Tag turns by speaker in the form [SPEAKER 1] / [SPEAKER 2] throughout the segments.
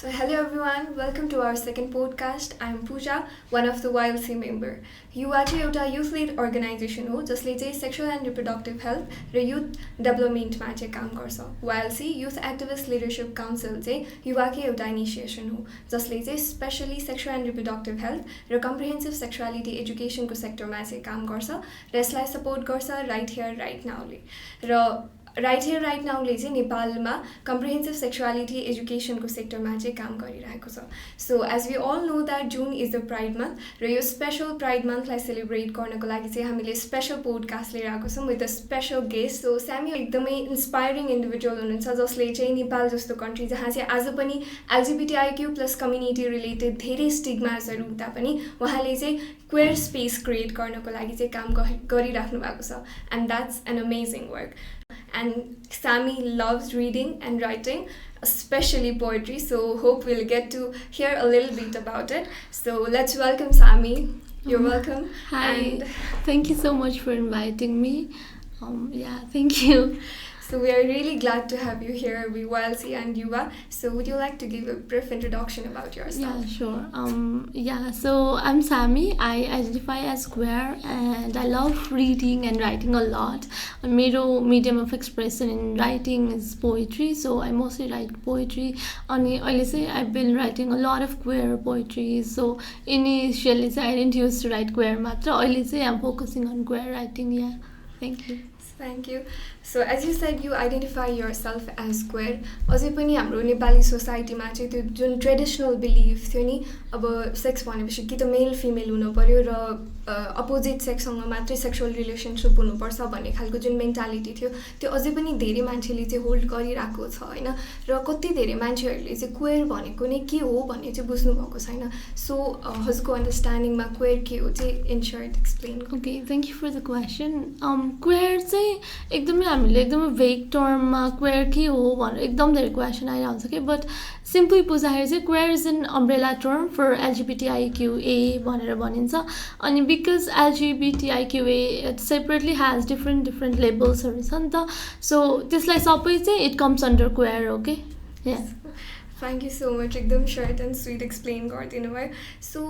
[SPEAKER 1] So, hello everyone, welcome to our second podcast. I am Pooja, one of the YLC member. YUWA चाहिँ एउटा youth led organization हो जसले चाहिँ sexual and reproductive health र youth development मा चाहिँ काम गर्छ. YLC Youth Activist Leadership Council चाहिँ युवाकै एउटा इनिसिएसन हो जसले चाहिँ specially sexual and reproductive health र comprehensive sexuality education को सेक्टरमा चाहिँ काम गर्छ र यसलाई सपोर्ट गर्छ right here right now ले. र राइट हियर राइट नाउले चाहिँ नेपालमा कम्प्रिहेन्सिभ सेक्सुअलिटी एजुकेसनको सेक्टरमा चाहिँ काम गरिरहेको छ. So as we all know that जुन इज द प्राइड मन्थ र यो स्पेसल प्राइड मन्थलाई सेलिब्रेट गर्नको लागि चाहिँ हामीले स्पेसल पोडकास्ट लिएर आएको छौँ with a special guest. So स्यामी एकदमै इन्सपायरिङ इन्डिभिजुअल हुनुहुन्छ जसले चाहिँ नेपाल जस्तो कन्ट्री जहाँ चाहिँ आज पनि एलजिबिटिआइक्यू प्लस कम्युनिटी रिलेटेड धेरै स्टिग्माजहरू हुँदा पनि उहाँले चाहिँ क्वेयर स्पेस क्रिएट गर्नको लागि चाहिँ काम गरिराख्नु भएको छ. And that's an amazing work. And Sammy loves reading and writing, especially poetry, so hope we'll get to hear a little bit about it. So let's welcome Sammy. You're welcome.
[SPEAKER 2] Hi. And thank you so much for inviting me. Thank you.
[SPEAKER 1] So we are really glad to have you here with YLC and YUWA. So would you like to give a brief introduction about yourself?
[SPEAKER 2] Yeah, sure. So I'm Sammy. I identify as queer and I love reading and writing a lot. My medium of expression in writing is poetry, so I mostly write poetry. I've been writing a lot of queer poetry. So initially I didn't used to write queer matra. I'm focusing on queer writing. Yeah. Thank you.
[SPEAKER 1] Thank you. So as you said, you identify yourself as queer. अझै पनि हाम्रो नेपाली सोसाइटीमा चाहिँ त्यो जुन traditional belief थियो नि, अब सेक्स भनेपछि कि त मेल फिमेल हुनु पर्यो र अपोजिट सेक्ससँग मात्रै सेक्सुअल रिलेसनसिप हुनुपर्छ भन्ने खालको जुन मेन्टालिटी थियो त्यो अझै पनि धेरै मान्छेले चाहिँ होल्ड गरिरहेको छ होइन. र कति धेरै मान्छेहरूले चाहिँ क्वेयर भनेको नै के हो भन्ने चाहिँ बुझ्नु भएको छैन. सो हजुरको अन्डरस्ट्यान्डिङमा क्वेयर के हो चाहिँ in short explain.
[SPEAKER 2] Okay, thank you for the question. Queer चाहिँ एकदमै हामीले एकदमै भेग टर्ममा क्वेयर के हो भनेर एकदम धेरै क्वेसन आइरहन्छ कि, बट सिम्पली बुझ्दाखेरि चाहिँ queer is an umbrella term for LGBTIQA भनेर भनिन्छ. अनि because LGBTIQA it separately has different लेभल्सहरू छ नि त, सो त्यसलाई सबै चाहिँ इट कम्स अन्डर क्वेयर हो कि.
[SPEAKER 1] Thank you so much. एकदम short and sweet explain गरिदिनु भयो. So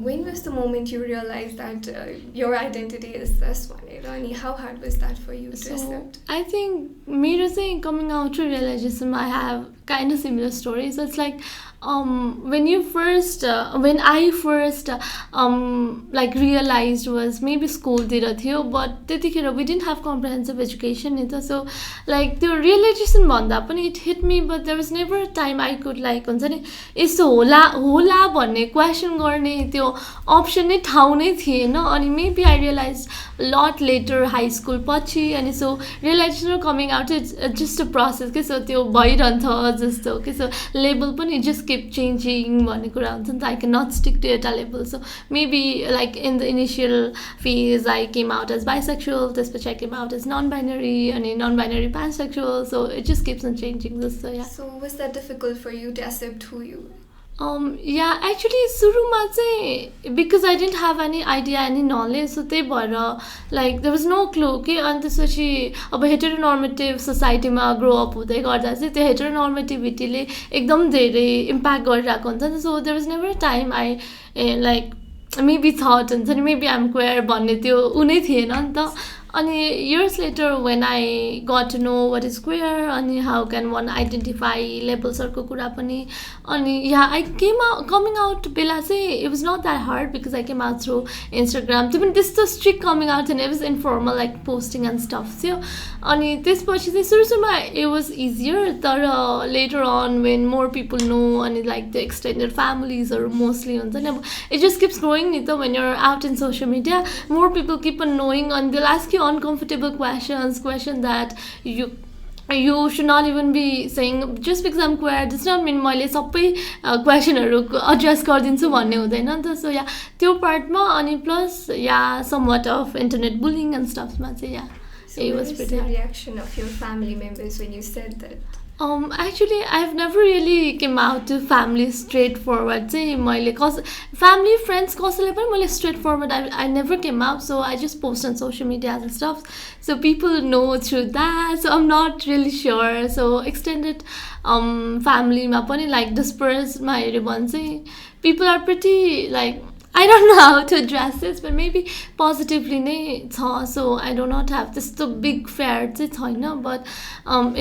[SPEAKER 1] when was the moment you realized that your identity is this भनेर, अनि how hard was that for you to accept?
[SPEAKER 2] I think मेरो चाहिँ coming out to realization I have kind of similar story. So it's like when I first like realized was maybe school तिर थियो, but त्यतिखेर we didn't have comprehensive education नि त. So like त्यो realization भन्दा पनि it hit me, but there was never a time I could like हुन्छ नि यस्तो होला भन्ने क्वेसन गर्ने त्यो अप्सन नै ठाउँ नै थिएन. अनि maybe I realise lot later high school पछि, अनि so realisation coming out it's just a process के. सो त्यो भइरहन्छ जस्तो के. सो लेबल पनि जस्ट किप चेन्जिङ भन्ने कुरा हुन्छ नि त. I can not stick to एउटा label. So maybe like in the initial phase I came out as bisexual, त्यसपछि I came out as non binary, अनि non binary pansexual. So it just kips on changing जस्तो.
[SPEAKER 1] So was that difficult for you to accept who you were?
[SPEAKER 2] Actually सुरुमा चाहिँ because I didn't have any idea, any knowledge, so त्यही भएर like there was no clue कि. अनि त्यसपछि अब हेटेरोनर्मेटिभ सोसाइटीमा ग्रो अप हुँदै गर्दा चाहिँ त्यो हेटेरोनर्मेटिभिटीले एकदम धेरै इम्प्याक्ट गरिरहेको हुन्छ नि. So there was never a time I like maybe thought हुन्छ नि मेबी आइएम क्वेयर भन्ने त्यो उनै थिएन नि त. अनि years later when I got to know what is queer अनि how can one identify लेबल्सहरूको कुरा पनि. अनि I coming out बेला चाहिँ it was not that hard because I came out through Instagram. त्यो पनि त्यस्तो strict coming out and it was informal like posting and stuff थियो. अनि त्यसपछि चाहिँ सुरुमा it was easier, तर later on when more people know अनि like the extended families or mostly हुन्छ नि, अब it just keeps growing नि त. when you're out in social media more people keep on knowing and they'll ask you uncomfortable question that you should not even be saying just because I'm queer does not mean मैले सबै क्वेसनहरू address गरिदिन्छु भन्ने हुँदैन नि त. So त्यो पार्टमा अनि plus somewhat of internet bullying and stuffमा चाहिँ
[SPEAKER 1] So what was the reaction of your family members when you said that?
[SPEAKER 2] Actually, I've never really came out to family straightforward. Say, मैले cause family friends कसैले पनि मैले straightforward. I never came out, so I just post on social media and stuff. So people know through that. So I'm not really sure. So extended family मा पनि like dispersed मा हेऱ्यो भने चाहिँ people are pretty like I don't know how to address this, but maybe positively नै छ. So I do not have this the big fear चाहिँ छैन, but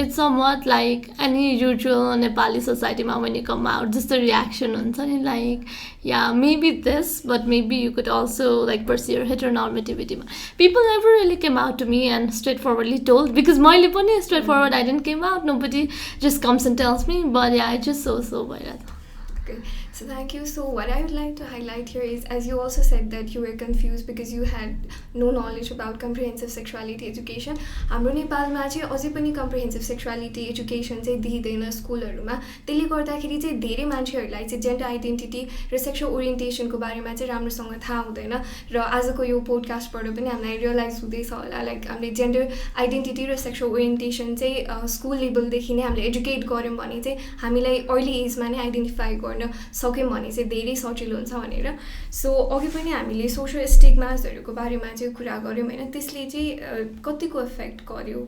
[SPEAKER 2] it's somewhat like any usual Nepali society मा when you come out, just the reaction हुन्छ नि like yeah maybe this, but maybe you could also like pursue your heteronormativity. People never really came out to me and straightforwardly told because मैले पनि straightforward I didn't came out. Nobody just comes and tells me, but yeah I just so भइरहेको छ.
[SPEAKER 1] Okay, so thank you. So what I would like to highlight here is, as you also said that you were confused because you had no knowledge about comprehensive sexuality education. हाम्रो नेपालमा चाहिँ अझै पनि comprehensive sexuality education चाहिँ दिइदैन स्कुलहरूमा. त्यसले गर्दाखेरि चाहिँ धेरै मान्छेहरूलाई चाहिँ जेन्डर आइडेन्टिटी र सेक्सुअल ओरिएन्टेसनको बारेमा चाहिँ राम्रोसँग थाहा हुँदैन र आजको यो पोडकास्टबाट पनि हामीलाई रियलाइज हुँदैछ होला लाइक हामीले जेन्डर आइडेन्टिटी र सेक्सुअल ओरिएन्टेसन चाहिँ स्कुल लेभलदेखि नै हामीले एजुकेट गऱ्यौँ भने चाहिँ हामीलाई अर्ली एजमा नै आइडेन्टिफाई गर्न सक्यौँ भने चाहिँ धेरै सजिलो हुन्छ भनेर. सो अघि पनि हामीले सोसियल स्टिग्मासहरूको बारेमा चाहिँ कुरा गऱ्यौँ होइन, त्यसले चाहिँ कतिको इफेक्ट गर्यो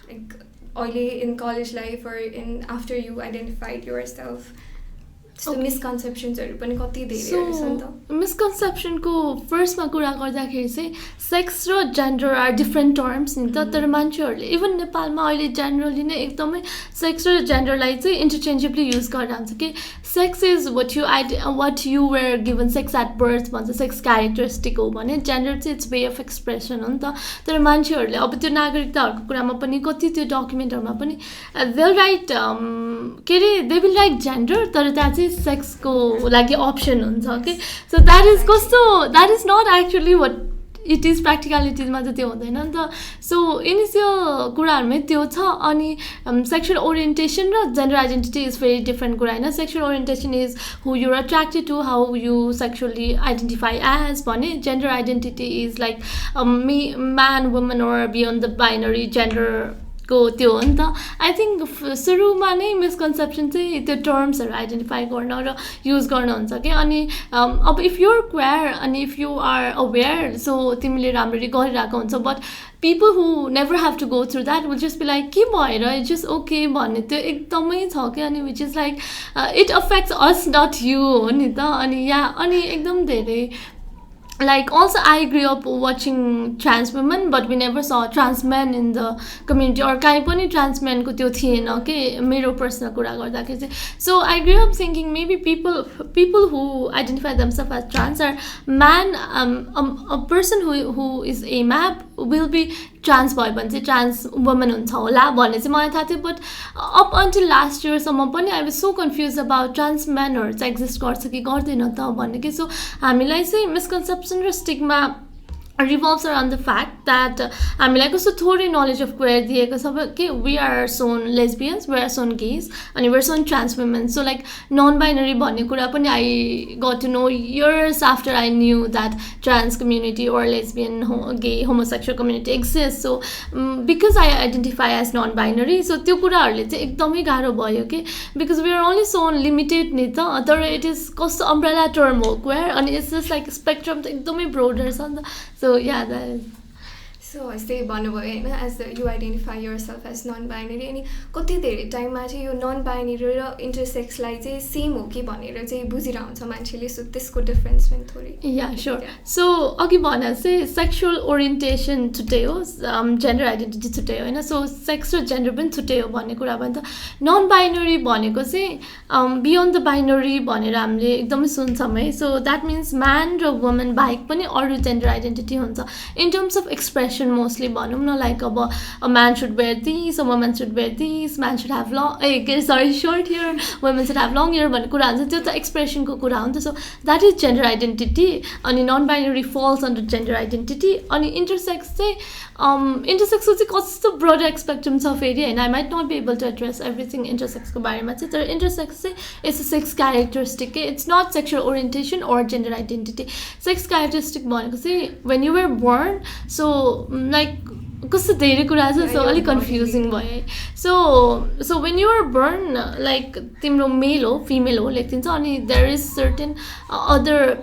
[SPEAKER 1] लाइक अहिले in college life or in after you identified yourself. So misconceptionsहरू पनि कति धेरै रहेछ नि त.
[SPEAKER 2] मिसकन्सेप्सनको फर्स्टमा कुरा गर्दाखेरि चाहिँ सेक्स र जेन्डर आर डिफ्रेन्ट टर्म्स नि त. तर मान्छेहरूले इभन नेपालमा अहिले जेनरली नै एकदमै सेक्स र जेन्डरलाई चाहिँ इन्टरचेन्जेबली युज गरेर हुन्छ कि sex is what you were given sex at birth भन्छ, सेक्स क्यारेक्टरिस्टिक हो भने जेन्डर चाहिँ इट्स वे अफ एक्सप्रेसन हो नि त. तर मान्छेहरूले अब त्यो नागरिकताहरूको कुरामा पनि कति त्यो डकुमेन्टहरूमा पनि दे राइट के अरे दे विल राइट जेन्डर तर त्यहाँ चाहिँ सेक्सको लागि अप्सन हुन्छ कि. So that is not actually what it is प्र्याक्टिकलिटिजमा चाहिँ त्यो हुँदैन नि त. सो इनिसियल कुराहरूमै त्यो छ. अनि सेक्सुअल ओरिएन्टेसन र gender identity is very different कुरा होइन. Sexual orientation is who you're attracted to, how you sexually identify as भने gender identity is like man woman or beyond the binary gender को त्यो हो नि त. आई थिङ्क सुरुमा नै मिसकन्सेप्सन चाहिँ त्यो टर्म्सहरू आइडेन्टिफाई गर्न र युज गर्न हुन्छ कि. अनि अब इफ युआर क्वेयर अनि if you are aware so तिमीले राम्ररी गरिरहेको हुन्छ. But people who never have to go through that will just be like के भएर इट्स जस्ट ओके भन्ने त्यो एकदमै छ कि. अनि which is like it affects us not you हो नि त. अनि अनि एकदम धेरै like also I grew up watching trans women but we never saw trans men in the community or kahi pani trans men ko tyo thiena ke mero personal kura garda ke. So I grew up thinking maybe people who identify themselves as trans are man a person who is a map will be trans भयो भने चाहिँ trans woman हुन्छ होला भन्ने चाहिँ मलाई थाहा थियो. बट अप अन्टिल लास्ट इयरसम्म पनि I was so confuse about trans म्यानहरू चाहिँ एक्जिस्ट गर्छ कि गर्दैन त भन्ने कि. सो हामीलाई चाहिँ मिसकन्सेप्सन र stigma revolves around the fact that हामीलाई कस्तो थोरै नलेज अफ क्वेयर दिएको छ कि we are shown lesbians, we are shown gays अनि we are shown trans women. So like non binary भन्ने कुरा पनि I got to know years after I knew that trans community or lesbian gay homosexual community exist. So because I identify as non binary so त्यो कुराहरूले चाहिँ एकदमै गाह्रो भयो कि because we are only shown limited नि त. तर इट इज कस्तो अम्ब्रेला टर्म हो क्वेयर अनि इट्स जस्ट लाइक स्पेक्ट्रम त एकदमै ब्रोडर छ नि त. So yeah, that is.
[SPEAKER 1] So यस्तै भन्नुभयो होइन as you identify yourself as non binary. अनि कति धेरै टाइममा चाहिँ यो नन बाइनरी र इन्टरसेक्सलाई चाहिँ सेम हो कि भनेर चाहिँ बुझिरहेको हुन्छ मान्छेले. सो त्यसको डिफ्रेन्स पनि थोरै
[SPEAKER 2] या स्योर. सो अघि भने चाहिँ सेक्सुअल ओरिएन्टेसन छुट्टै हो, जेन्डर आइडेन्टिटी छुट्टै हो होइन. सो सेक्स र जेन्डर पनि छुट्टै हो भन्ने कुरा भयो नि त. नन बाइनरी भनेको चाहिँ बियोन्ड द बाइनरी भनेर हामीले एकदमै सुन्छौँ है. सो द्याट मिन्स म्यान र वुमन बाहेक पनि अरू जेन्डर आइडेन्टिटी हुन्छ in terms of expression. Mostly भनौँ न लाइक अब a man should wear this, a woman should wear this, man should have short hair, woman should have long hair भन्ने कुरा हुन्छ. त्यो त एक्सप्रेसनको कुरा हो नि त. So that is gender identity. अनि non binary falls under gender identity. अनि इन्टरसेक्स चाहिँ कस्तो ब्रोडर एक्सपेक्ट्रम छ फेरि होइन. I might not be able to address everything इन्टरसेक्सको बारेमा चाहिँ. तर इन्टरसेक्स चाहिँ it's a sex characteristic. It's not sexual orientation or gender identity. Sex characteristic भनेको चाहिँ when you were born so like कस्तो धेरै कुरा छ सो
[SPEAKER 1] your
[SPEAKER 2] अलिक
[SPEAKER 1] body
[SPEAKER 2] कन्फ्युजिङ भयो है so when you're born like तिम्रो मेल हो फिमेल हो लेखिदिन्छ अनि there is certain other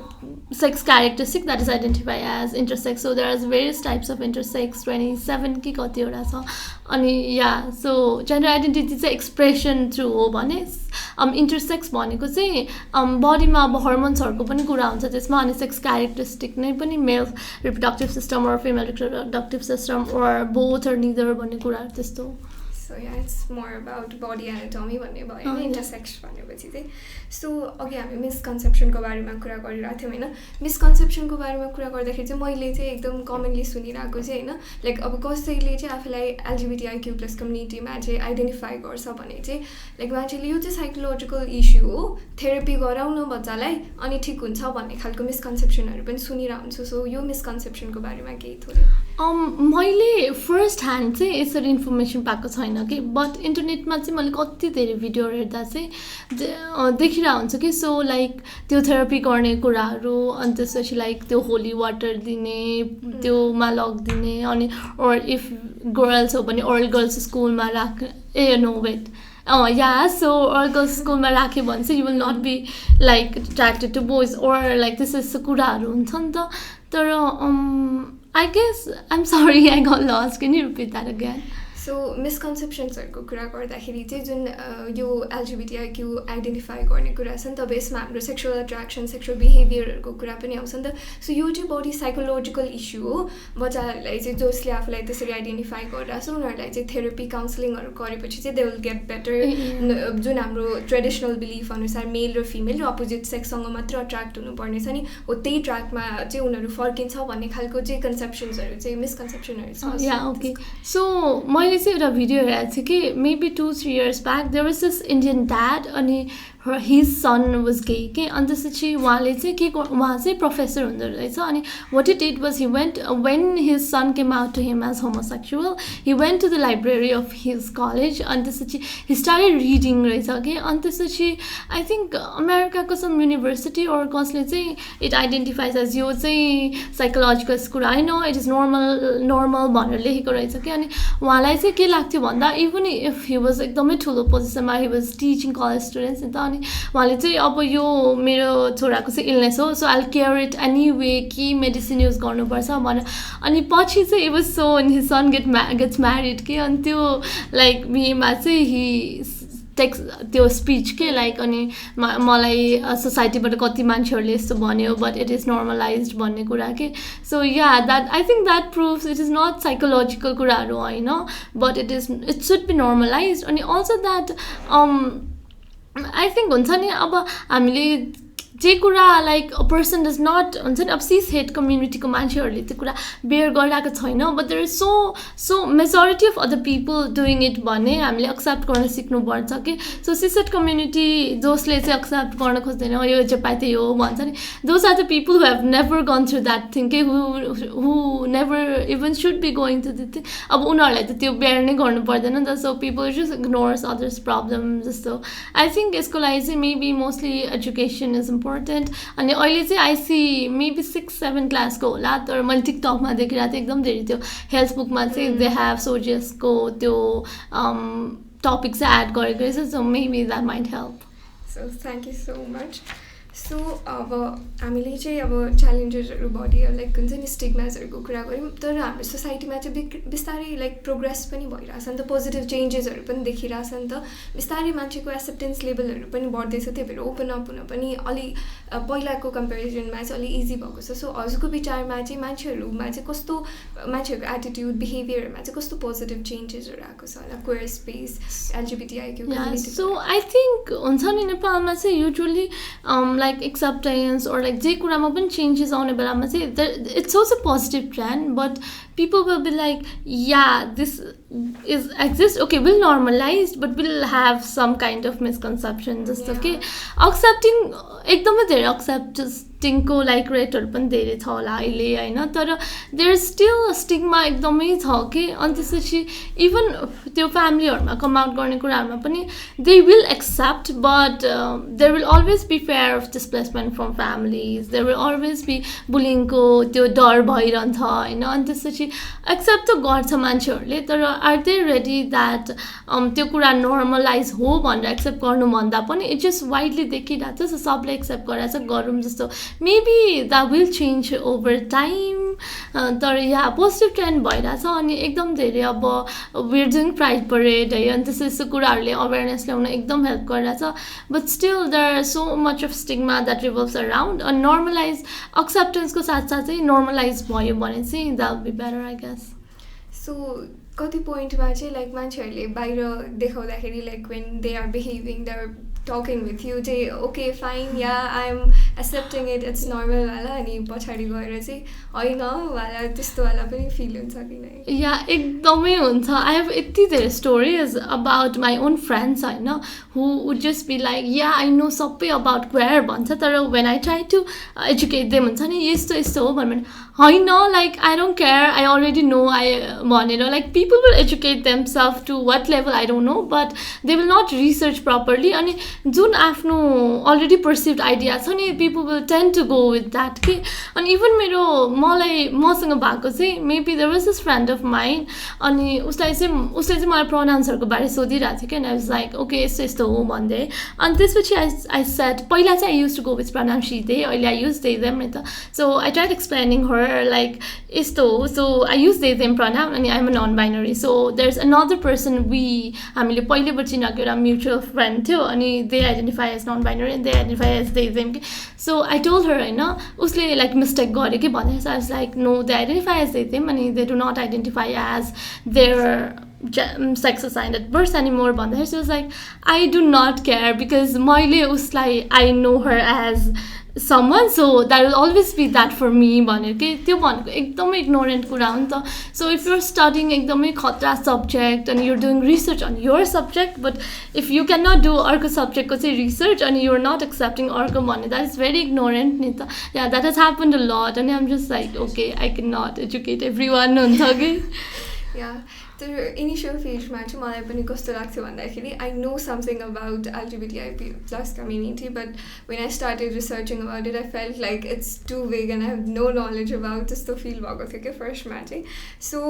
[SPEAKER 2] sex characteristic that is identified as intersex. So there are various types of intersex, 27 कि कतिवटा छ अनि या सो जेन्डर आइडेन्टिटी चाहिँ एक्सप्रेसन थ्रु हो भने इन्टरसेक्स भनेको चाहिँ बडीमा अब हर्मोन्सहरूको पनि कुरा हुन्छ त्यसमा अनि सेक्स क्यारेक्टरिस्टिक नै पनि male reproductive system or female reproductive system or both or neither भन्ने कुराहरू त्यस्तो
[SPEAKER 1] So yeah, it's more about body anatomy भन्ने भयो हैन इंटरसेक्स भनेपछि चाहिँ सो अघि हामी मिसकन्सेप्सनको बारेमा कुरा गरिरहेको थियौँ हैन मिसकन्सेप्सनको बारेमा कुरा गर्दाखेरि चाहिँ मैले चाहिँ एकदम कमनली सुनिरहेको चाहिँ हैन लाइक अब कसैले चाहिँ आफूलाई एलजीबीटीआईक्यू प्लस कम्युनिटीमा चाहिँ आइडेन्टिफाई गर्छ भने चाहिँ लाइक मान्छेले यो चाहिँ साइकोलोजिकल इस्यु हो थेरापी गराउन बच्चालाई अनि ठिक हुन्छ भन्ने खालको मिसकन्सेप्सनहरू पनि सुनिरहेको हुन्छु सो यो मिसकन्सेप्सनको बारेमा केही थोरै
[SPEAKER 2] मैले फर्स्ट ह्यान्ड चाहिँ यसरी इन्फर्मेसन पाएको छैन कि बट इन्टरनेटमा चाहिँ मैले कति धेरै भिडियोहरू हेर्दा चाहिँ देखिरहेको हुन्छ कि सो लाइक त्यो थेरापी गर्ने कुराहरू अनि त्यसपछि लाइक त्यो होली वाटर दिने त्योमा लगिदिने अनि ओर इफ गर्ल्स हो भने ओल्ड गर्ल्स स्कुलमा ए no wait yeah so old girls स्कुलमा राख्यो भने चाहिँ you will not be like attracted to boys or like त्यस्तो कुराहरू हुन्छ नि त तर I guess, I'm sorry, I got lost. Can you repeat that again?
[SPEAKER 1] So मिसकन्सेप्सन्सहरूको कुरा गर्दाखेरि चाहिँ जुन यो एलजीबीटीआईक्यू आइडेन्टिफाई गर्ने कुरा छ नि त अब यसमा हाम्रो सेक्सुअल एट्र्याक्सन सेक्सुअल बिहेभियरहरूको कुरा पनि आउँछ नि त सो यो चाहिँ बडी साइकोलोजिकल इस्यु हो बच्चाहरूलाई चाहिँ जसले आफूलाई त्यसरी आइडेन्टिफाई गरिरहेको छ उनीहरूलाई चाहिँ थेरापी काउन्सिलिङहरू गरेपछि चाहिँ दे विल गेट बेटर जुन हाम्रो ट्रेडिसनल बिलिफ अनुसार मेल र फिमेल र अपोजिट सेक्ससँग मात्र अट्र्याक्ट हुनुपर्ने छ नि हो त्यही ट्र्याकमा चाहिँ उनीहरू फर्किन्छ भन्ने खालको चाहिँ कन्सेप्सन्सहरू चाहिँ मिसकन्सेप्सनहरू छ
[SPEAKER 2] या ओके सो मैले चाहिँ एउटा भिडियो हेरेको थिएँ कि maybe 2-3 years back there was this Indian dad अनि हिज सन वाज गे के अनि त्यसपछि उहाँले चाहिँ के उहाँ चाहिँ प्रोफेसर हुँदो रहेछ अनि what it it was he went when his son came out to him as homosexual he went to the library of his college अनि त्यसपछि हि स्टार्टेड रिडिङ रहेछ कि अनि त्यसपछि आई थिङ्क अमेरिकाको सम युनिभर्सिटी अर कसले चाहिँ it identifies as यो चाहिँ साइकोलोजिकल कुरा I know it is normal भनेर लेखेको रहेछ कि अनि उहाँलाई चाहिँ के लाग्थ्यो भन्दा इभन इफ हि वाज एकदमै ठुलो पोजिसनमा he was teaching college students नि त अनि उहाँले चाहिँ अब यो मेरो छोराको चाहिँ इलनेस हो so I care it anyway कि मेडिसिन युज गर्नुपर्छ भनेर अनि पछि चाहिँ it was so and his son gets married कि अनि त्यो लाइक बिहेमा चाहिँ हि टेक्स त्यो स्पिच के लाइक अनि मलाई सोसाइटीबाट कति मान्छेहरूले यस्तो भन्यो बट इट इज नर्मलाइज भन्ने कुरा के so yeah that I think that proves it is not psychological कुराहरू होइन but it should be normalize अनि अल्सो द्याट आई थिङ्क हुन्छ नि अब हामीले जे कुरा like a person does not हुन्छ नि अब सिस हेड कम्युनिटीको मान्छेहरूले त्यो कुरा बेयर गरिरहेको छैन but there is so majority of other people doing it भने हामीले एक्सेप्ट गर्न सिक्नुपर्छ कि सो सिस हेड कम्युनिटी जसले चाहिँ एक्सेप्ट गर्न खोज्दैन यो जे पाए त्यही हो भन्छ नि those are the people who have never gone through that thing के who never even should be going to the thing अब उनीहरूलाई त त्यो बेयर नै गर्नु पर्दैन नि त so people just ignores others problem जस्तो आई थिङ्क यसको लागि चाहिँ maybe mostly education is important अनि अहिले चाहिँ आइसी मेबी 6-7 क्लासको होला तर मैले टिकटकमा देखिरहेको थिएँ एकदम धेरै त्यो हेल्थ बुकमा चाहिँ दे हेभ सोजियसको त्यो टपिक चाहिँ एड गरेको रहेछ so maybe that might help
[SPEAKER 1] so thank you so much so अब हामीले चाहिँ अब च्यालेन्जेसहरू भयो लाइक हुन्छ नि स्टिग्माजहरूको कुरा गऱ्यौँ तर हाम्रो सोसाइटीमा चाहिँ बिस्तारै लाइक प्रोग्रेस पनि भइरहेछ नि त पोजिटिभ चेन्जेसहरू पनि देखिरहेछ नि त बिस्तारै मान्छेको एक्सेप्टेन्स लेभलहरू पनि बढ्दैछ त्यही भएर ओपन अप हुन पनि अलि पहिलाको कम्पेरिजनमा चाहिँ अलिक इजी भएको छ सो हजुरको विचारमा चाहिँ मान्छेहरूमा चाहिँ कस्तो मान्छेहरूको एटिट्युड बिहेभियरमा चाहिँ कस्तो पोजिटिभ चेन्जेसहरू आएको छ होला queer space LGBTIQ
[SPEAKER 2] so I think हुन्छ नि नेपालमा चाहिँ usually like acceptance or like जे कुरामा पनि चेन्जेस आउने बेलामा चाहिँ it's also positive trend but people will be like yeah this is exist okay we'll normalize but we'll have some kind of misconception just okay accepting एकदमै धेरै एक्सेप्टिङको like रेटहरू पनि धेरै छ होला अहिले होइन तर देयर इज स्टिल स्टिग्मा एकदमै छ कि अनि त्यसपछि इभन त्यो फ्यामिलीहरूमा कम आउट गर्ने कुराहरूमा पनि they will accept but there will always be fear of displacement from families there will always be बुलिङको त्यो डर भइरहन्छ होइन अनि त्यसपछि एक्सेप्ट त गर्छ मान्छेहरूले तर आर दे रेडी द्याट त्यो कुरा नर्मलाइज हो भनेर एक्सेप्ट गर्नुभन्दा पनि इट जस्ट वाइडली देखिरहेको छ सबले एक्सेप्ट गरेर चाहिँ गरौँ जस्तो maybe that will change over time तर यहाँ पोजिटिभ ट्रेन्ड भइरहेछ अनि एकदम धेरै अब we're doing pride parade है अनि त्यस्तो कुराहरूले अवेरनेस ल्याउन एकदम हेल्प गरिरहेछ but still there are so much of stigma that revolves around अनि नर्मलाइज एक्सेप्टेन्सको साथसाथै नर्मलाइज भयो भने चाहिँ that would be better I guess
[SPEAKER 1] so कति पोइन्टमा चाहिँ लाइक मान्छेहरूले बाहिर देखाउँदाखेरि like when they are behaving they are talking with you चाहिँ okay fine yeah I am accepting it it's normal वाला अनि पछाडि गएर चाहिँ होइन वाला त्यस्तो वाला पनि फिल हुन्छ कि नै
[SPEAKER 2] या एकदमै हुन्छ आई हेभ यति धेरै stories about my own friends होइन who would just be like yeah I know सबै अबाउट क्वेयर भन्छ तर when I try to educate them हुन्छ नि यस्तो यस्तो हो भन्यो होइन like I don't care I already know I भनेर like people will educate them self to what level I don't know but they will not research properly अनि जुन आफ्नो अलरेडी पर्सिभ्ड आइडिया छ नि people will tend to go with that कि अनि even मलाई मसँग भएको चाहिँ maybe there was this friend of mind अनि उसले चाहिँ मलाई प्रोनाउन्सहरूको बारे सोधिरहेको थियो कि आई वाज लाइक ओके यस्तो यस्तो हो भन्दै अनि त्यसपछि आई सेड पहिला चाहिँ I use to go with pronouns she they अहिले आई युज दे देम नि त so I tried explaining her like यस्तो हो so I use they them pronoun अनि I'm a non binary so there is another person हामीले पहिलेबाट चिनाएको एउटा म्युचुअल फ्रेन्ड थियो अनि they identify as non binary and they identify as they them कि सो आई टोल्ड हर होइन उसले लाइक मिस्टेक गर्यो कि भन्दै I was like no they identify as they them अनि they do not identify as their sex assigned at birth anymore भन्दाखेरि she was like I do not care because मैले उसलाई I know her as someone so that will always be that for me भनेर कि त्यो भनेको एकदमै ignorant कुरा हो नि त सो इफ युआर स्टडिङ एकदमै खतरा सब्जेक्ट अनि you're doing research on your subject but if you can not do अर्को सब्जेक्टको चाहिँ रिसर्च अनि युआर नट एक्सेप्टिङ अर्को भन्ने द्याट इज भेरी इग्नोरेन्ट नि त yeah that has happened a lot अनि I'm just like okay I can not educate every one हुन्छ कि
[SPEAKER 1] या तर इनिसियल फेजमा चाहिँ मलाई पनि कस्तो लाग्थ्यो भन्दाखेरि I know something about LGBTI plus community but when I started researching about it I felt like it's too vague and I have no knowledge about त्यस्तो फिल भएको थियो क्या फर्स्टमा चाहिँ सो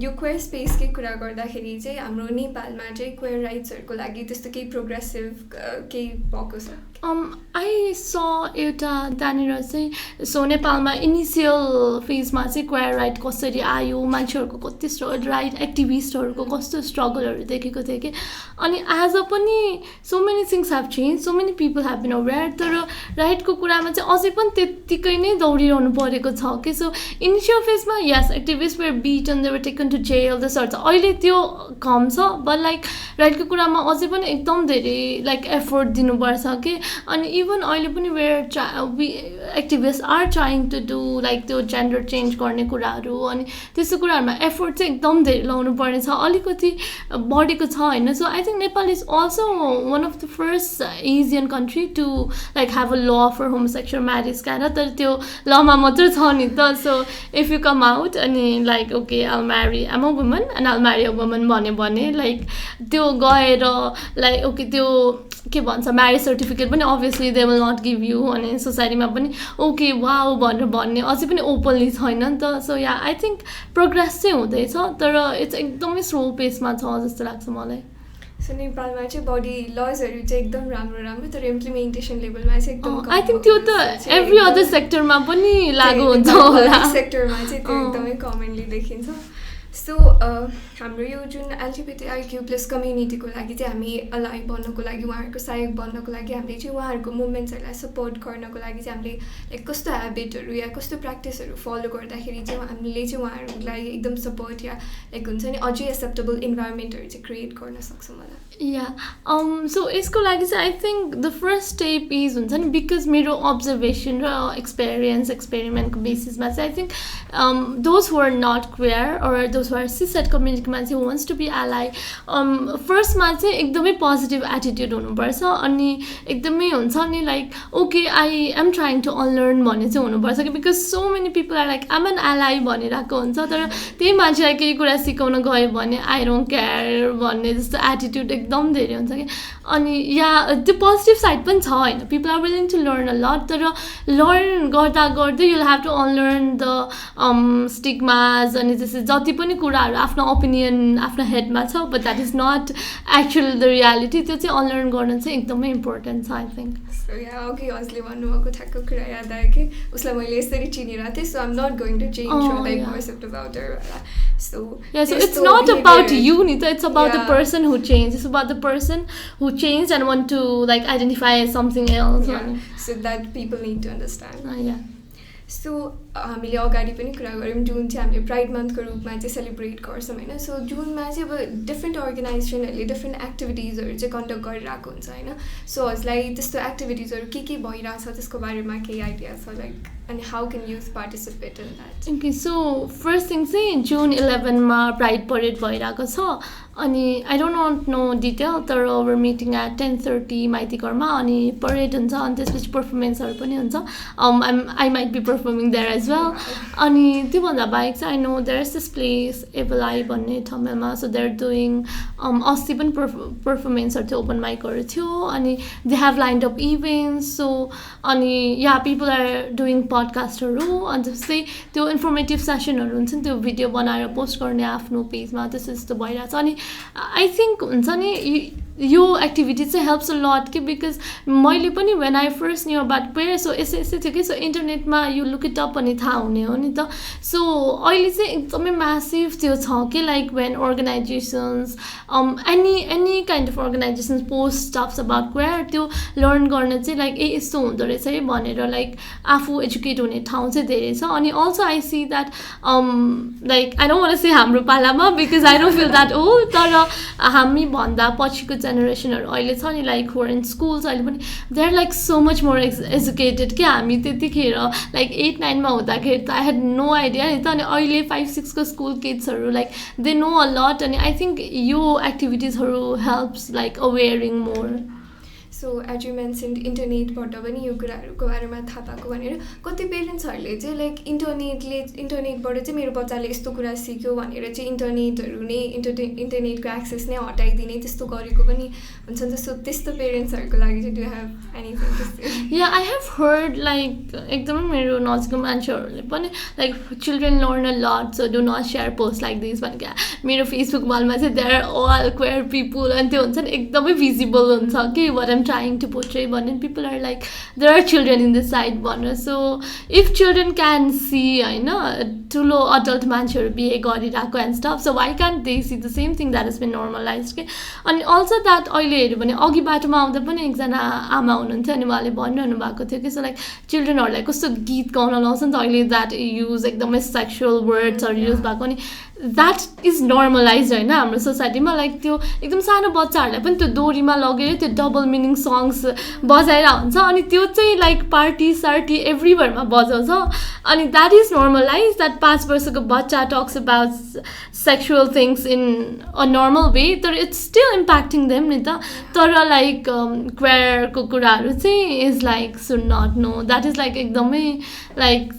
[SPEAKER 1] यो क्वेयर स्पेसकै कुरा गर्दाखेरि चाहिँ हाम्रो नेपालमा चाहिँ क्वेयर राइट्सहरूको लागि त्यस्तो केही प्रोग्रेसिभ केही भएको छ
[SPEAKER 2] आई स एउटा त्यहाँनिर चाहिँ सो नेपालमा इनिसियल फेजमा चाहिँ क्वेयर राइट कसरी आयो मान्छेहरूको कति राइट एक्टिभिस्टहरूको कस्तो स्ट्रगलहरू देखेको थिएँ कि अनि आज पनि so many things have change so many people have been aware तर राइटको कुरामा चाहिँ अझै पनि त्यत्तिकै नै दौडिरहनु परेको छ कि सो इनिसियल फेजमा यस activist were beat and they were taken to jail त्यसहरू छ अहिले त्यो कम छ बट लाइक राइटको कुरामा अझै पनि एकदम धेरै लाइक एफोर्ट दिनुपर्छ कि अनि इभन अहिले पनि activist are trying to do like त्यो जेन्डर चेन्ज गर्ने कुराहरू अनि त्यस्तो कुराहरूमा एफोर्ट चाहिँ एकदम धेरै लाउनु पर्ने छ अलिकति बढेको छ होइन so I think Nepal is also one of the first Asian country to like have a law for homosexual marriage क्या तर त्यो लमा मात्र छ नि त so if you come out अनि like okay I'll marry I'm a woman and I'll marry a woman भन्यो भने लाइक त्यो गएर लाइक ओके त्यो के भन्छ म्यारेज सर्टिफिकेट पनि obviously they will not give you अनि सोसाइटीमा पनि ओके वाउ भनेर भन्ने अझै पनि ओपनली छैन नि त so yeah I think progress चाहिँ हुँदैछ तर इट्स एकदमै स्लो पेसमा छ जस्तो लाग्छ मलाई
[SPEAKER 1] सो नेपालमा चाहिँ बडी लजहरू चाहिँ एकदम राम्रो तर इम्प्लिमेन्टेसन लेभलमा चाहिँ एकदम
[SPEAKER 2] आई थिङ्क त्यो त एभ्री अदर सेक्टरमा पनि लागु हुन्छ होला
[SPEAKER 1] सेक्टरमा चाहिँ त्यो एकदमै कमनली देखिन्छ सो हाम्रो यो जुन एलजिबिटिआइक्यू प्लस कम्युनिटीको लागि चाहिँ हामी अलाइभ बन्नको लागि उहाँहरूको सहायक बन्नको लागि हामीले चाहिँ उहाँहरूको मुभमेन्ट्सहरूलाई सपोर्ट गर्नको लागि चाहिँ हामीले लाइक कस्तो ह्याबिटहरू या कस्तो प्र्याक्टिसहरू फलो गर्दाखेरि चाहिँ हामीले चाहिँ उहाँहरूलाई एकदम सपोर्ट या लाइक हुन्छ नि अझै एक्सेप्टेबल इन्भाइरोमेन्टहरू चाहिँ क्रिएट गर्न सक्छौँ मलाई
[SPEAKER 2] या सो यसको लागि चाहिँ I think the first step is हुन्छ नि बिकज मेरो अब्जर्भेसन र एक्सपिरिमेन्टको बेसिसमा चाहिँ I think those who are not queer or those who are cis-het community मान्छे who wants to be ally फर्स्टमा चाहिँ एकदमै पोजिटिभ एटिट्युड हुनुपर्छ अनि एकदमै हुन्छ नि like okay I am trying to unlearn भन्ने चाहिँ हुनुपर्छ कि because so many people are like am an ally भनिरहेको हुन्छ तर त्यही मान्छेलाई केही कुरा सिकाउन गयो भने आई डोन्ट केयर भन्ने जस्तो एटिट्युड एकदम धेरै हुन्छ कि अनि या त्यो पोजिटिभ साइड पनि छ होइन people are willing to learn a lot तर लर्न गर्दा गर्दै you'll have to unlearn the stigmas अनि त्यसै जति पनि कुराहरू आफ्नो ओपिनियन आफ्नो हेडमा छ but that is not actual the reality त्यो चाहिँ अनलर्न गर्न चाहिँ एकदमै इम्पोर्टेन्ट छ आई थिङ्क
[SPEAKER 1] सो या अघि हजुरले भन्नुभएको ठ्याक्क कुरा याद आयो कि उसलाई मैले यसरी चिनिरहेको थिएँ so I'm not going to change like concept about her so
[SPEAKER 2] it's not about you Nita it's about the person who changed it's about the person who changed and want to like identify as something else
[SPEAKER 1] so that people need to understand
[SPEAKER 2] yeah
[SPEAKER 1] so हामीले अगाडि पनि कुरा गऱ्यौँ जुन चाहिँ हामीले pride मन्थको रूपमा चाहिँ सेलिब्रेट गर्छौँ होइन सो जुनमा चाहिँ अब डिफ्रेन्ट अर्गनाइजेसनहरूले डिफ्रेन्ट एक्टिभिटिजहरू चाहिँ कन्डक्ट गरिरहेको हुन्छ होइन सो हजुरलाई त्यस्तो एक्टिभिटिजहरू के भइरहेछ त्यसको बारेमा केही आइडिया छ लाइक अनि how can youth participate in that
[SPEAKER 2] okay so first thing चाहिँ जुन 11मा प्राइड परेड भइरहेको छ अनि I don't not know detail तर ओभर मिटिङ एट 10:30 माइतीघरमा अनि परेड हुन्छ अनि त्यसपछि पर्फर्मेन्सहरू पनि हुन्छ I might be performing there as well अनि त्योभन्दा बाहेक चाहिँ I know there is this place एभलाई भन्ने ठाउँमा सो देयर डुइङ अस्ति पनि पर्फर्मेन्सहरू थियो ओपन माइकहरू थियो अनि they have lined up events so अनि या पिपल आर डुइङ पडकास्टहरू अनि जस्तै त्यो इन्फर्मेटिभ सेसनहरू हुन्छ नि त्यो भिडियो बनाएर पोस्ट गर्ने आफ्नो पेजमा त्यस्तो त्यस्तो भइरहेछ अनि आई थिङ्क हुन्छ नि यो एक्टिभिटी चाहिँ हेल्प्स अ लट कि बिकज मैले पनि when I first knew about prayer so यस्तै थियो कि सो इन्टरनेटमा यो लुक इट अप भन्ने थाहा हुने हो नि त सो अहिले चाहिँ एकदमै म्यासिभ त्यो छ कि like when organisations any kind of organisations post stuffs about queer त्यो लर्न गर्न चाहिँ लाइक यस्तो हुँदो रहेछ है भनेर लाइक आफू एजुकेट हुने ठाउँ चाहिँ धेरै छ अनि also I see that like I don't want to say हाम्रो पालामा because I don't feel that old तर हामी भन्दा पछिको जेनेरेसनहरू अहिले छ नि लाइक होर इन स्कुल्स अहिले पनि they are like so much more educated कि हामी त्यतिखेर लाइक 8-9मा हुँदाखेरि त आई हेड नो आइडिया नि त अनि अहिले 5-6को स्कुल किड्सहरू like they know a lot अनि आई थिङ्क यो एक्टिभिटिजहरू helps like awaring more
[SPEAKER 1] so as you mentioned इन्टरनेटबाट पनि यो कुराहरूको बारेमा थाहा पाएको भनेर कति पेरेन्ट्सहरूले चाहिँ लाइक इन्टरनेटबाट चाहिँ मेरो बच्चाले यस्तो कुरा सिक्यो भनेर चाहिँ इन्टरनेटहरू नै इन्टरनेटको एक्सेस नै हटाइदिने त्यस्तो गरेको पनि हुन्छ नि त त्यस्तो पेरेन्ट्सहरूको लागि चाहिँ do have anything to say
[SPEAKER 2] yeah I have heard like एकदमै मेरो नजिकको मान्छेहरूले पनि like children learn a lot so do not share post like this भनेर मेरो फेसबुक वालमा चाहिँ there are all queer people अनि त्यो हुन्छ नि एकदमै भिजिबल हुन्छ कि what am trying to portray but people are like there are children in this side भनेर so if children can see होइन ठुलो adult मान्छेहरू बिहे गरिरहेको and stuff so why can't they see the same thing that has been normalized के अनि also that अहिले हेऱ्यो भने अघि बाटोमा आउँदा पनि एकजना आमा हुनुहुन्थ्यो अनि उहाँले भनिरहनु भएको थियो कि सो लाइक चिल्ड्रेनहरूलाई कस्तो गीत गाउन लाउँछ नि त अहिले द्याट युज एकदमै सेक्सुअल वर्ड्सहरू युज भएको अनि द्याट इज नर्मलाइज होइन हाम्रो सोसाइटीमा लाइक त्यो एकदम सानो बच्चाहरूलाई पनि त्यो डोरीमा लगेर त्यो डबल मिनिङ सङ्ग्स बजाएर हुन्छ अनि त्यो चाहिँ लाइक पार्टी सार्टी एभ्रिवेयरमा बजाउँछ अनि द्याट इज नर्मलाइज द्याट 5 वर्षको बच्चा talks about sexual things in a normal way तर इट्स स्टिल इम्प्याक्टिङ देम नि त तर लाइक क्वेयरको कुराहरू चाहिँ is like should not know that is like एकदमै लाइक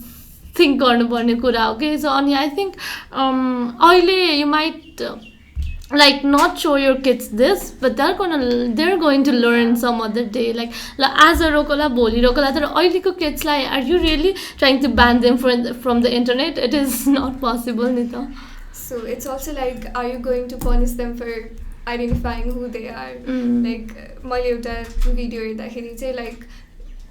[SPEAKER 2] थिङ्क गर्नुपर्ने कुरा हो कि सो अनि आई थिङ्क अहिले you might like not show your kids this but they're going to learn some other day like as a rokola boli rokola तर अहिलेको kids like are you really trying to ban them from the internet it is not possible नि त
[SPEAKER 1] so it's also like are you going to punish them for identifying who they are like मैले एउटा video हेर्दाखेरि चाहिँ like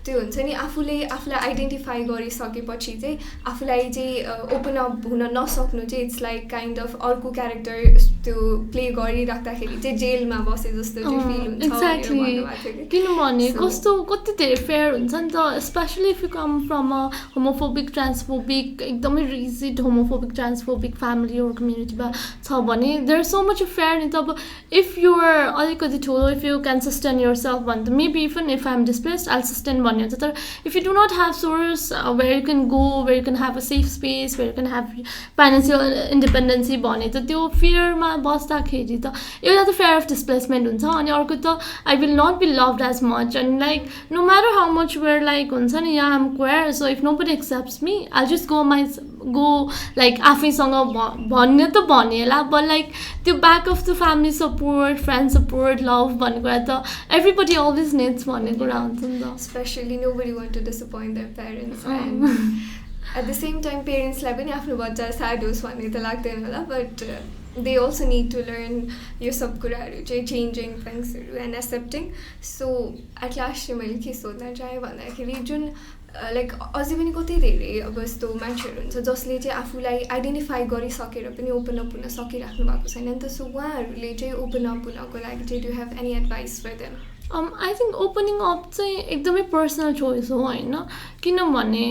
[SPEAKER 1] त्यो हुन्छ नि आफूलाई आइडेन्टिफाई गरिसकेपछि चाहिँ आफूलाई चाहिँ ओपन अप हुन नसक्नु चाहिँ इट्स लाइक काइन्ड अफ अर्को क्यारेक्टर त्यो प्ले गरिराख्दाखेरि चाहिँ जेलमा बसे जस्तो चाहिँ फिल हुन्छ
[SPEAKER 2] एक्ज्याक्टली किनभने कस्तो कति धेरै फेयर हुन्छ नि त specially if you come from a homophobic transphobic एकदमै rigid homophobic transphobic family or कम्युनिटीमा छ भने देयर सो मच फेयर नि त अब इफ युआर अलिकति ठुलो if you can sustain yourself भने त maybe even if I am displaced I'll sustain भन्ने भन्ने हुन्छ तर if you do not have source where you can go, where you can have a safe space, where you can have financial independency भने त त्यो fearमा बस्दाखेरि त एउटा त fear of displacement हुन्छ अनि अर्को त I will not be loved as much and like no matter how much we're like हुन्छ नि yeah I'm queer so if nobody accepts me I'll just go like आफैसँग भन्ने त भनेला but like त्यो back of the family support, friend support, love भन्ने कुरा त everybody always needs भन्ने कुरा हुन्छ नि त
[SPEAKER 1] especially nobody want to disappoint their parents and at the same time parents लाई पनि आफ्नो बच्चा sad होस् भन्ने त लाग्दैन होला but they also need to learn यो सब कुराहरू चाहिँ changing thingsहरू and accepting so at last चाहिँ मैले के सोध्न चाहेँ भन्दाखेरि जुन लाइक अझै पनि कति धेरै अब यस्तो मान्छेहरू हुन्छ जसले चाहिँ आफूलाई आइडेन्टिफाई गरिसकेर पनि ओपन अप हुन सकिराख्नु भएको छैन नि त सो उहाँहरूले चाहिँ ओपन अप हुनको लागि चाहिँ do have any advice for them
[SPEAKER 2] I think opening up चाहिँ एकदमै पर्सनल चोइस हो होइन किनभने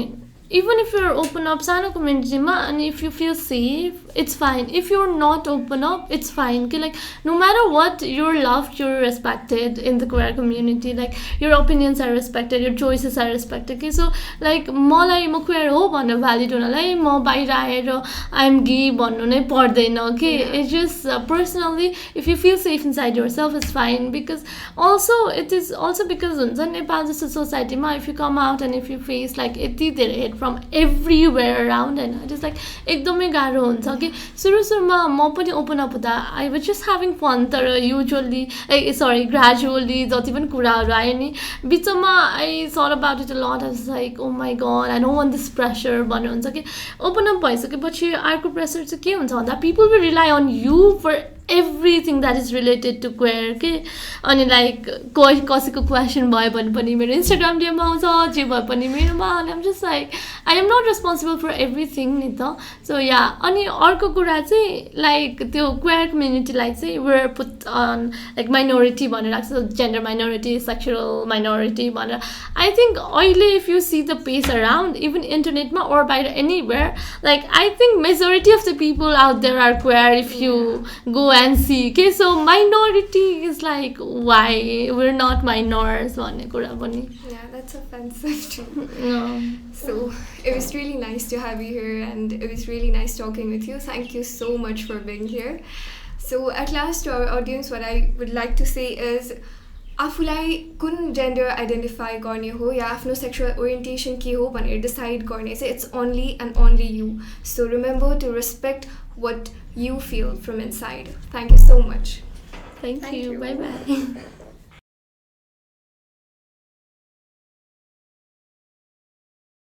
[SPEAKER 2] even if you're open up सानो कम्युनिटीमा and if you feel safe it's fine if you're not open up it's fine okay like no matter what you're loved you're respected in the queer community like your opinions are respected your choices are respected okay so like मलाई म queer हो भनेर valid हुनलाई म बाहिर आएर I'm gay भन्नु नै पर्दैन okay it's just personally if you feel safe inside yourself it's fine because also it is also because हुन्छ नेपाल जस्तो सोसाइटीमा if you come out and if you face like यति धेरै from everywhere around and it is like एकदमै गाह्रो हुन्छ कि सुरुमा म पनि ओपन अप हुँदा I was just having fun तर usually gradually जति पनि कुराहरू आयो नि बिचमा I thought about it a lot I was like oh my god I don't want this pressure भन्ने हुन्छ कि ओपन अप भइसकेपछि अर्को प्रेसर चाहिँ के हुन्छ भन्दा people will rely on you for everything that is related to queer के अनि लाइक कसैको क्वेसन भयो भने पनि मेरो इन्स्टाग्राम डीएममा आउँछ जे भए पनि मेरोमा अनि I'm just like I am not responsible for everything नि त सो या अनि अर्को कुरा चाहिँ लाइक त्यो क्वेयर कम्युनिटीलाई चाहिँ we're put on like minority भनेर राख्छ gender minority sexual minority भनेर I think अहिले if you see the pace around even internetमा or by anywhere like I think majority of the people out there are queer if you go and see okay so minority is like why we're not minors भन्ने कुरा पनि
[SPEAKER 1] yeah that's offensive too so it was really nice to have you here and it was really nice talking with you thank you so much for being here so at last to our audience what I would like to say is आफूलाई कुन gender identify गर्ने हो या आफ्नो sexual orientation के हो भनेर decide गर्ने चाहिँ it's only and only you so remember to respect what you feel from inside. Thank you so much.
[SPEAKER 2] Thank you. Bye bye.